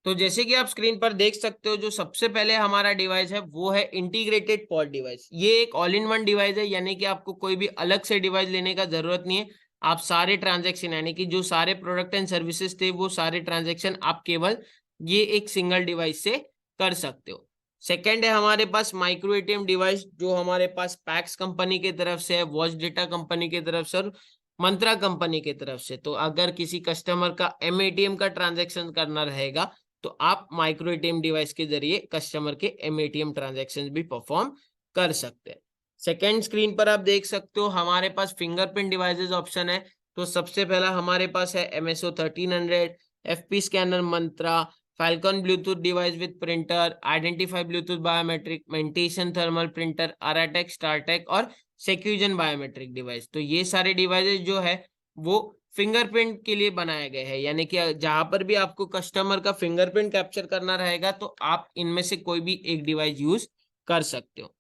तो जैसे कि आप स्क्रीन पर देख सकते हो जो सबसे पहले हमारा डिवाइस है वो है इंटीग्रेटेड पॉड डिवाइस। ये एक ऑल इन वन डिवाइस है, यानी कि आपको कोई भी अलग से डिवाइस लेने का जरूरत नहीं है। आप सारे ट्रांजैक्शन यानी कि जो सारे प्रोडक्ट एंड सर्विसेज थे वो सारे ट्रांजैक्शन आप केवल ये एक सिंगल डिवाइस से कर सकते हो। सेकेंड है हमारे पास माइक्रो ATM डिवाइस, जो हमारे पास पैक्स कंपनी की तरफ से है, वॉच डेटा कंपनी की तरफ से और मंत्रा कंपनी की तरफ से। तो अगर किसी कस्टमर का MATM का ट्रांजेक्शन करना रहेगा तो आप माइक्रो ATM डिवाइस के जरिए कस्टमर के MATM ट्रांजैक्शन भी परफॉर्म कर सकते हैं। सेकेंड स्क्रीन पर आप देख सकते हो हमारे पास फिंगरप्रिंट डिवाइसेस ऑप्शन है। तो सबसे पहला हमारे पास है MSO 1300, FP scanner Mantra, falcon bluetooth device with printer, identify bluetooth biometric, मेंटेशन थर्मल प्रिंटर, अराटेक, स्टारटेक और सेक्यूजन बायोमेट्रिक डिवाइस। तो ये सारे डिवाइसेस जो है वो फिंगरप्रिंट के लिए बनाए गए हैं, यानी कि जहां पर भी आपको कस्टमर का फिंगरप्रिंट कैप्चर करना रहेगा तो आप इनमें से कोई भी एक डिवाइस यूज कर सकते हो।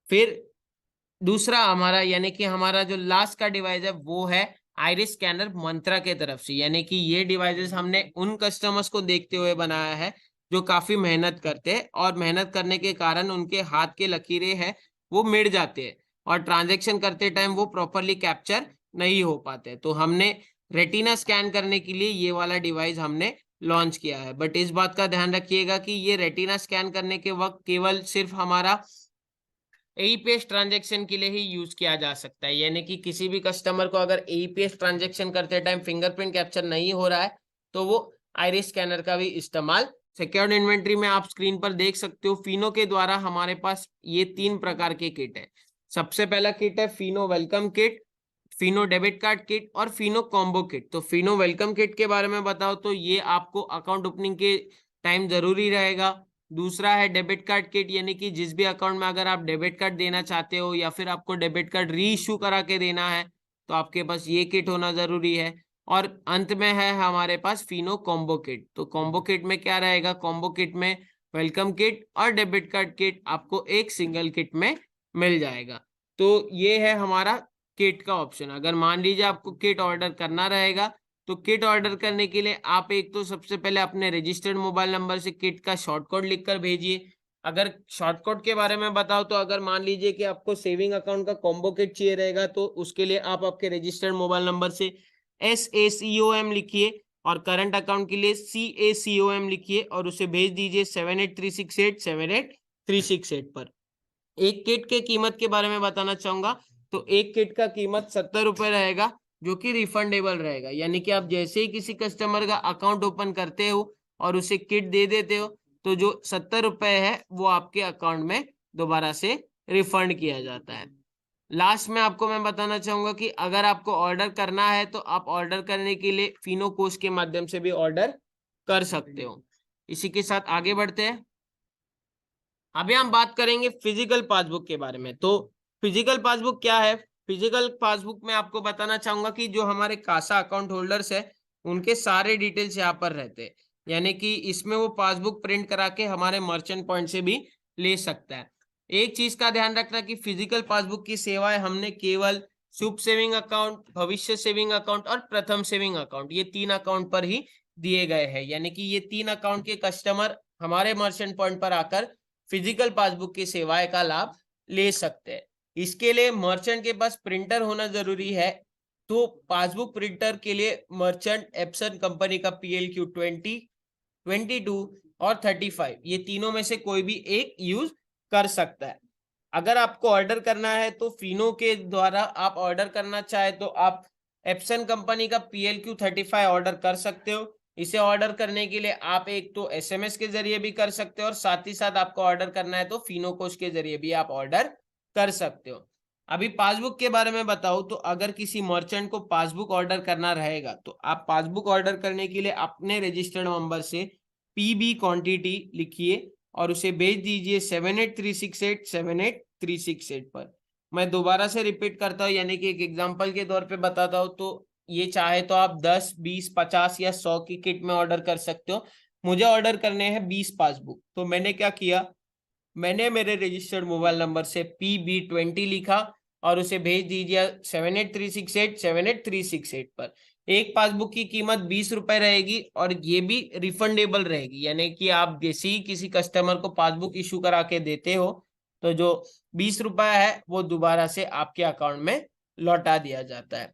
फिर दूसरा हमारा यानी कि हमारा जो लास्ट का डिवाइस है वो है आइरिस स्कैनर मंत्रा के तरफ से, यानी कि ये डिवाइसेस हमने उन कस्टमर्स को देखते हुए बनाया है जो काफी मेहनत करते हैं और मेहनत करने के कारण उनके हाथ के लकीरें हैं वो मिट जाते हैं और ट्रांजेक्शन करते टाइम वो प्रॉपरली कैप्चर नहीं हो पाते। तो हमने रेटिना स्कैन करने के लिए ये वाला डिवाइस हमने लॉन्च किया है। बट इस बात का ध्यान रखिएगा कि ये रेटिना स्कैन करने के वक्त केवल सिर्फ हमारा एईपीएस ट्रांजैक्शन के लिए ही यूज किया जा सकता है, यानी कि किसी भी कस्टमर को अगर एईपीएस ट्रांजैक्शन करते टाइम फिंगरप्रिंट कैप्चर नहीं हो रहा है तो वो आइरिस स्कैनर का भी इस्तेमाल। सिक्योर्ड इन्वेंट्री में आप स्क्रीन पर देख सकते हो फिनो के द्वारा हमारे पास ये 3 प्रकार के किट है। सबसे पहला किट है Fino welcome kit, Fino debit card kit और फिनो कॉम्बो किट। तो फिनो वेलकम किट के बारे में बताओ तो ये आपको अकाउंट ओपनिंग के टाइम जरूरी रहेगा। दूसरा है डेबिट कार्ड किट, यानी कि जिस भी अकाउंट में अगर आप डेबिट कार्ड देना चाहते हो या फिर आपको डेबिट कार्ड री इश्यू करा के देना है तो आपके पास ये किट होना जरूरी है। और अंत में है हमारे पास फिनो कॉम्बो किट। तो कॉम्बो किट में क्या रहेगा, कॉम्बो किट में वेलकम किट और डेबिट कार्ड किट आपको एक सिंगल किट में मिल जाएगा। तो ये है हमारा किट का ऑप्शन। अगर मान लीजिए आपको किट ऑर्डर करना रहेगा तो किट ऑर्डर करने के लिए आप एक तो सबसे पहले अपने रजिस्टर्ड मोबाइल नंबर से किट का शॉर्ट कोड लिखकर भेजिए। अगर शॉर्ट कोड के बारे में बताओ तो अगर मान लीजिए कि आपको सेविंग अकाउंट का कॉम्बो किट चाहिए रहेगा तो उसके लिए आप आपके रजिस्टर्ड मोबाइल नंबर से SACOM लिखिए और करंट अकाउंट के लिए CACOM लिखिए और उसे भेज दीजिए 7836878368 पर। एक किट के कीमत के बारे में बताना चाहूंगा तो एक किट का कीमत 70 रुपए रहेगा जो कि रिफंडेबल रहेगा, यानी कि आप जैसे ही किसी कस्टमर का अकाउंट ओपन करते हो और उसे किट दे देते हो तो जो 70 रुपए है वो आपके अकाउंट में दोबारा से रिफंड किया जाता है। लास्ट में आपको मैं बताना चाहूंगा कि अगर आपको ऑर्डर करना है तो आप ऑर्डर करने के लिए फिनो कोष के माध्यम से भी ऑर्डर कर सकते हो। इसी के साथ आगे बढ़ते हैं। अभी हम बात करेंगे फिजिकल पासबुक के बारे में। तो फिजिकल पासबुक क्या है, फिजिकल पासबुक में आपको बताना चाहूंगा कि जो हमारे कासा अकाउंट होल्डर्स है उनके सारे डिटेल्स यहाँ पर रहते हैं, यानी कि इसमें वो पासबुक प्रिंट करा के हमारे मर्चेंट पॉइंट से भी ले सकता है। एक चीज का ध्यान रखना कि फिजिकल पासबुक की सेवाएं हमने केवल शुभ सेविंग अकाउंट, भविष्य सेविंग अकाउंट और प्रथम सेविंग अकाउंट, ये 3 अकाउंट पर ही दिए गए हैं, यानी कि ये 3 अकाउंट के कस्टमर हमारे मर्चेंट पॉइंट पर आकर फिजिकल पासबुक की सेवाएं का लाभ ले सकते हैं। इसके लिए मर्चेंट के पास प्रिंटर होना जरूरी है। तो पासबुक प्रिंटर के लिए मर्चेंट एप्सन कंपनी का PLQ 20, 22 और 35 ये तीनों में से कोई भी एक यूज कर सकता है। अगर आपको ऑर्डर करना है तो फिनो के द्वारा आप ऑर्डर करना चाहे तो आप एप्सन कंपनी का PLQ 35 ऑर्डर कर सकते हो। इसे ऑर्डर करने के लिए आप एक तो SMS के जरिए भी कर सकते हो और साथ ही साथ आपको ऑर्डर करना है तो फिनो कोष के जरिए भी आप ऑर्डर कर सकते हो। अभी पासबुक के बारे में बताऊं तो अगर किसी मर्चेंट को पासबुक ऑर्डर करना रहेगा तो आप पासबुक ऑर्डर करने के लिए अपने रजिस्टर्ड नंबर से PB क्वांटिटी लिखिए और उसे भेज दीजिए 7836878368 पर। मैं दोबारा से रिपीट करता हूँ, यानी कि एक एग्जांपल के तौर पे बताता हूँ। तो ये चाहे तो आप 10, 20, 50 या 100 की किट में ऑर्डर कर सकते हो। मुझे ऑर्डर करने हैं 20 पासबुक, तो मैंने क्या किया, मैंने मेरे रजिस्टर्ड मोबाइल नंबर से PB20 लिखा और उसे भेज दीजिए 7836878368 पर। एक पासबुक की कीमत 20 रुपए रहेगी और ये भी रिफंडेबल रहेगी, यानी कि आप जैसे ही किसी कस्टमर को पासबुक इशू करा के देते हो तो जो 20 रुपए है वो दोबारा से आपके अकाउंट में लौटा दिया जाता है।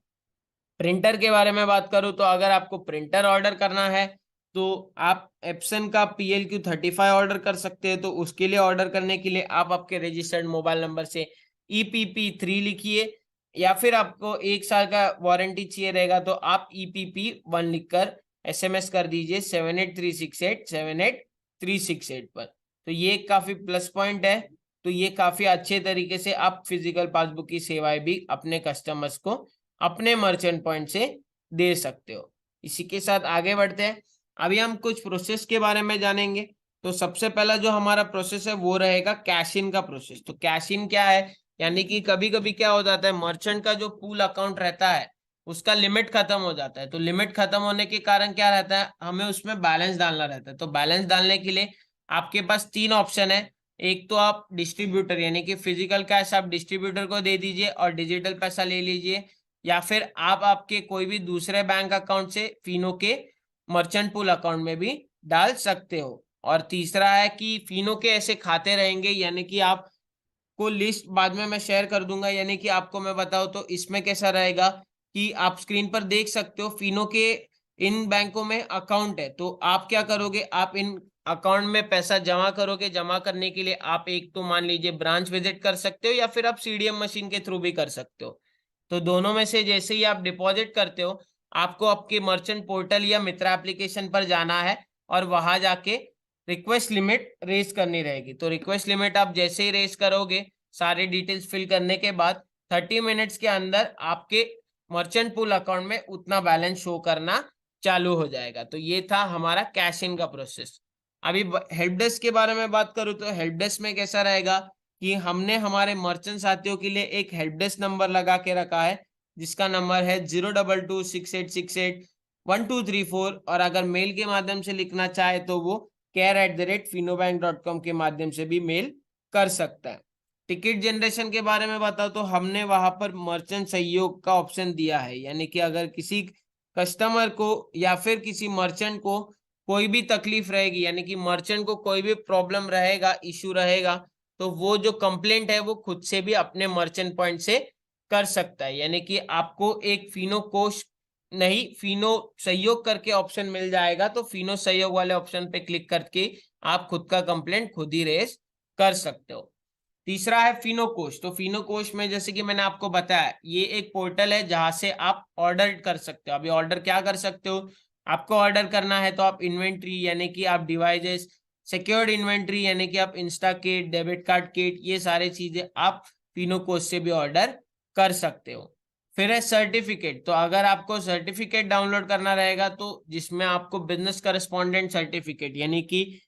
प्रिंटर के बारे में बात करूं तो अगर आपको प्रिंटर ऑर्डर करना है तो आप एप्सन का PLQ 35 ऑर्डर कर सकते हैं। तो उसके लिए ऑर्डर करने के लिए आप आपके रजिस्टर्ड मोबाइल नंबर से EPP3 लिखिए या फिर आपको 1 साल का वारंटी चाहिए रहेगा तो आप EPP1 लिखकर SMS कर दीजिए 7836878368 पर। तो ये काफी प्लस पॉइंट है। तो ये काफी अच्छे तरीके से आप फिजिकल पासबुक की सेवाएं भी अपने कस्टमर्स को अपने मर्चेंट पॉइंट से दे सकते हो। इसी के साथ आगे बढ़ते हैं। अभी हम कुछ प्रोसेस के बारे में जानेंगे। तो सबसे पहला जो हमारा प्रोसेस है वो रहेगा कैश इन का प्रोसेस। तो कैश इन क्या है, यानी कि कभी कभी क्या हो जाता है, मर्चेंट का जो पूल अकाउंट रहता है उसका लिमिट खत्म हो जाता है। तो लिमिट खत्म होने के कारण क्या रहता है, हमें उसमें बैलेंस डालना रहता है। तो बैलेंस डालने के लिए आपके पास तीन ऑप्शन है। एक तो आप डिस्ट्रीब्यूटर यानी कि फिजिकल कैश आप डिस्ट्रीब्यूटर को दे दीजिए और डिजिटल पैसा ले लीजिए, या फिर आप आपके कोई भी दूसरे बैंक अकाउंट से फिनो के मर्चेंट पूल अकाउंट में भी डाल सकते हो। और तीसरा है कि फिनो के ऐसे खाते रहेंगे, यानी कि आपको लिस्ट बाद में मैं शेयर कर दूंगा। यानी कि आपको मैं बताऊं तो इसमें कैसा रहेगा कि आप स्क्रीन पर देख सकते हो फिनो के इन बैंकों में अकाउंट है। तो आप क्या करोगे, आप इन अकाउंट में पैसा जमा करोगे। जमा करने के लिए आप एक तो मान लीजिए ब्रांच विजिट कर सकते हो या फिर आप सीडीएम मशीन के थ्रू भी कर सकते हो। तो दोनों में से जैसे ही आप डिपॉजिट करते हो, आपको आपके मर्चेंट पोर्टल या मित्रा एप्लीकेशन पर जाना है और वहां जाके रिक्वेस्ट लिमिट रेज करनी रहेगी। तो रिक्वेस्ट लिमिट आप जैसे ही रेज करोगे, सारे डिटेल्स फिल करने के बाद 30 मिनट्स के अंदर आपके मर्चेंट पूल अकाउंट में उतना बैलेंस शो करना चालू हो जाएगा। तो ये था हमारा कैश इन का प्रोसेस। अभी हेल्प डेस्क के बारे में बात करूँ तो हेल्प डेस्क में कैसा रहेगा कि हमने हमारे मर्चेंट साथियों के लिए एक हेल्प डेस्क नंबर लगा के रखा है, जिसका नंबर है 02268681234। और अगर मेल के माध्यम से लिखना चाहे तो वो care@finobank.com के माध्यम से भी मेल कर सकता है। टिकट जनरेशन के बारे में बताओ तो हमने वहां पर मर्चेंट सहयोग का ऑप्शन दिया है, यानी कि अगर किसी कस्टमर को या फिर किसी मर्चेंट को कोई भी तकलीफ रहेगी, यानी कि मर्चेंट को कोई भी प्रॉब्लम रहेगा, इशू रहेगा, तो वो जो कंप्लेंट है वो खुद से भी अपने मर्चेंट पॉइंट से कर सकता है। यानी कि आपको एक फिनो कोष नहीं, फिनो सहयोग करके ऑप्शन मिल जाएगा। तो फिनो सहयोग वाले ऑप्शन पे क्लिक करके आप खुद का कंप्लेंट खुद ही रेज कर सकते हो। तीसरा है फिनो कोष। तो फिनो कोष में जैसे कि मैंने आपको बताया, ये एक पोर्टल है जहां से आप ऑर्डर कर सकते हो। अभी ऑर्डर क्या कर सकते हो, आपको ऑर्डर करना है तो आप इन्वेंट्री यानी कि आप डिवाइसेस, सिक्योर्ड इन्वेंट्री यानी कि आप Insta kit, debit card kit, ये सारी चीजें आप फिनो कोष से भी ऑर्डर कर सकते हो। फिर है सर्टिफिकेट। तो अगर आपको सर्टिफिकेट डाउनलोड करना रहेगा तो जिसमें आपको बिजनेस करस्पॉन्डेंट सर्टिफिकेट यानी कि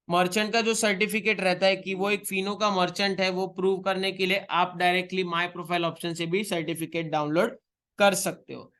मर्चेंट का जो सर्टिफिकेट रहता है कि वो एक फिनो का मर्चेंट है, वो प्रूव करने के लिए आप डायरेक्टली माय प्रोफाइल ऑप्शन से भी सर्टिफिकेट डाउनलोड कर सकते हो।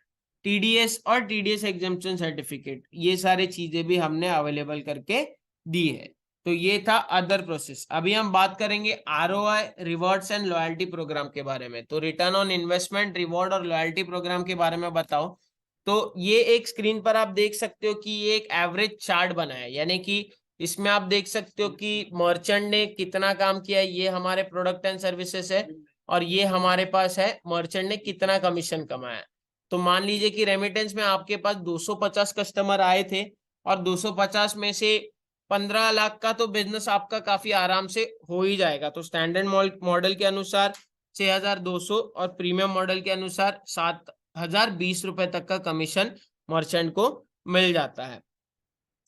टीडीएस और टीडीएस एग्जाम्पशन सर्टिफिकेट, ये सारी चीजें भी हमने अवेलेबल करके दी है। तो ये था अदर प्रोसेस। अभी हम बात करेंगे ROI, rewards and loyalty program के बारे में। तो रिटर्न ऑन इन्वेस्टमेंट, रिवॉर्ड और लॉयल्टी प्रोग्राम के बारे में बताओ। तो ये एक स्क्रीन पर आप देख सकते हो कि ये एक एवरेज चार्ट बना है, यानी कि इसमें आप देख सकते हो कि मर्चेंट ने कितना काम किया है, ये हमारे प्रोडक्ट एंड सर्विसेज है, और ये हमारे पास है मर्चेंट ने कितना कमीशन कमाया। तो मान लीजिए कि रेमिटेंस में आपके पास 250 कस्टमर आए थे और 250 में से 15 लाख का तो बिजनेस आपका काफी आराम से हो ही जाएगा। तो स्टैंडर्ड मॉडल के अनुसार 6,200 और प्रीमियम मॉडल के अनुसार 7,020 रुपए तक का कमीशन मर्चेंट को मिल जाता है।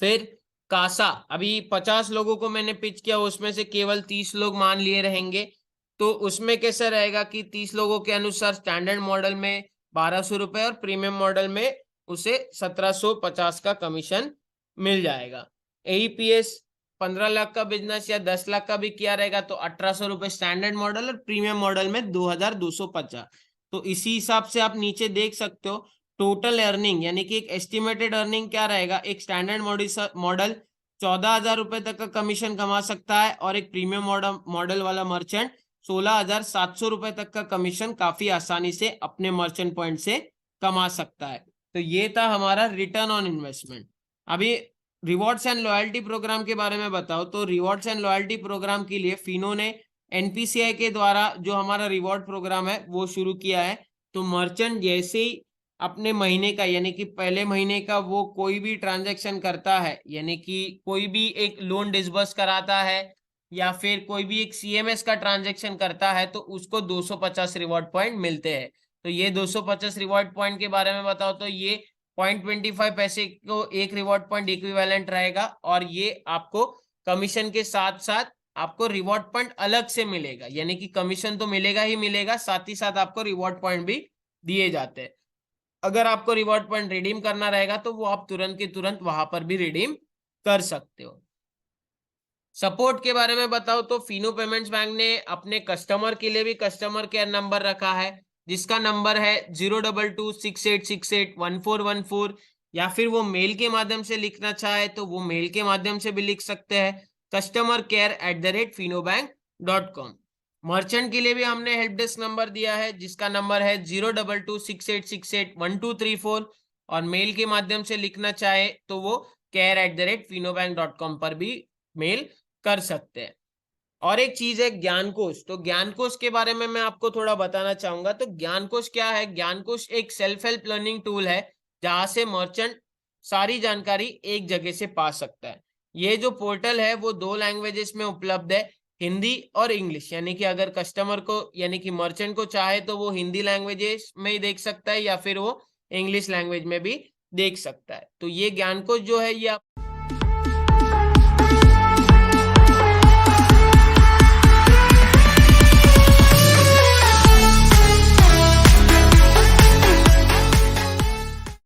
फिर कासा, अभी 50 लोगों को मैंने पिच किया, उसमें से केवल 30 लोग मान लिए रहेंगे। तो उसमें कैसा रहेगा कि 30 लोगों के अनुसार स्टैंडर्ड मॉडल में 1,200 रुपए और प्रीमियम मॉडल में उसे 1,750 का कमीशन मिल जाएगा। एईपीएस 15 लाख का बिजनेस या 10 लाख का भी किया रहेगा तो 1,800 रुपए स्टैंडर्ड मॉडल और प्रीमियम मॉडल में 2,250। तो इसी हिसाब से आप नीचे देख सकते हो टोटल अर्निंग, यानी कि एक एस्टिमेटेड अर्निंग क्या रहेगा। एक स्टैंडर्ड मॉडल 14,000 रुपए तक का कमीशन कमा सकता है और एक प्रीमियम मॉडल वाला मर्चेंट 16,700 रुपए तक का कमीशन काफी आसानी से अपने मर्चेंट पॉइंट से कमा सकता है। तो ये था हमारा रिटर्न ऑन इन्वेस्टमेंट। अभी रिवॉर्ड्स एंड लॉयल्टी प्रोग्राम के बारे में बताओ। तो रिवॉर्ड्स एंड लॉयल्टी प्रोग्राम के लिए फिनो ने एनपीसीआई के द्वारा जो हमारा रिवॉर्ड प्रोग्राम है वो शुरू किया है। तो मर्चेंट जैसे ही अपने महीने का यानी कि पहले महीने का वो कोई भी ट्रांजैक्शन करता है, यानी कि कोई भी एक लोन डिसबर्स कराता है या फिर कोई भी एक सीएमएस का ट्रांजैक्शन करता है, तो उसको 250 रिवॉर्ड पॉइंट मिलते हैं। तो ये 250 रिवॉर्ड पॉइंट के बारे में बताओ तो ये 0.25 पैसे को एक रिवॉर्ड पॉइंट इक्विवेलेंट रहेगा, और ये आपको कमीशन के साथ साथ आपको रिवॉर्ड पॉइंट अलग से मिलेगा। यानी कि कमीशन तो मिलेगा ही मिलेगा, साथ ही साथ आपको रिवॉर्ड पॉइंट भी दिए जाते हैं। अगर आपको रिवॉर्ड पॉइंट रिडीम करना रहेगा तो वो आप तुरंत के तुरंत वहां पर भी रिडीम कर सकते हो। सपोर्ट के बारे में बताओ तो फिनो पेमेंट्स बैंक ने अपने कस्टमर के लिए भी कस्टमर केयर नंबर रखा है, जिसका नंबर है 02268681414, या फिर वो मेल के माध्यम से लिखना चाहे तो वो मेल के माध्यम से भी लिख सकते हैं, customercare@finobank.com। मर्चेंट के लिए भी हमने हेल्प डेस्क नंबर दिया है, जिसका नंबर है 02268681234, और मेल के माध्यम से लिखना चाहे तो वो care@finobank.com पर भी मेल कर सकते हैं। और एक चीज है ज्ञान कोश, तो ज्ञान कोश के बारे में मैं आपको थोड़ा बताना चाहूंगा। तो ज्ञान कोश क्या है? ज्ञान कोश एक सेल्फ हेल्प लर्निंग टूल है, जहां से मर्चेंट सारी जानकारी एक जगह से पा सकता है। ये जो पोर्टल है वो 2 लैंग्वेजेस में उपलब्ध है, हिंदी और इंग्लिश। यानी कि अगर कस्टमर को यानी कि मर्चेंट को चाहे तो वो हिंदी लैंग्वेजेस में ही देख सकता है, या फिर वो इंग्लिश लैंग्वेज में भी देख सकता है। तो ये ज्ञान कोश जो है ये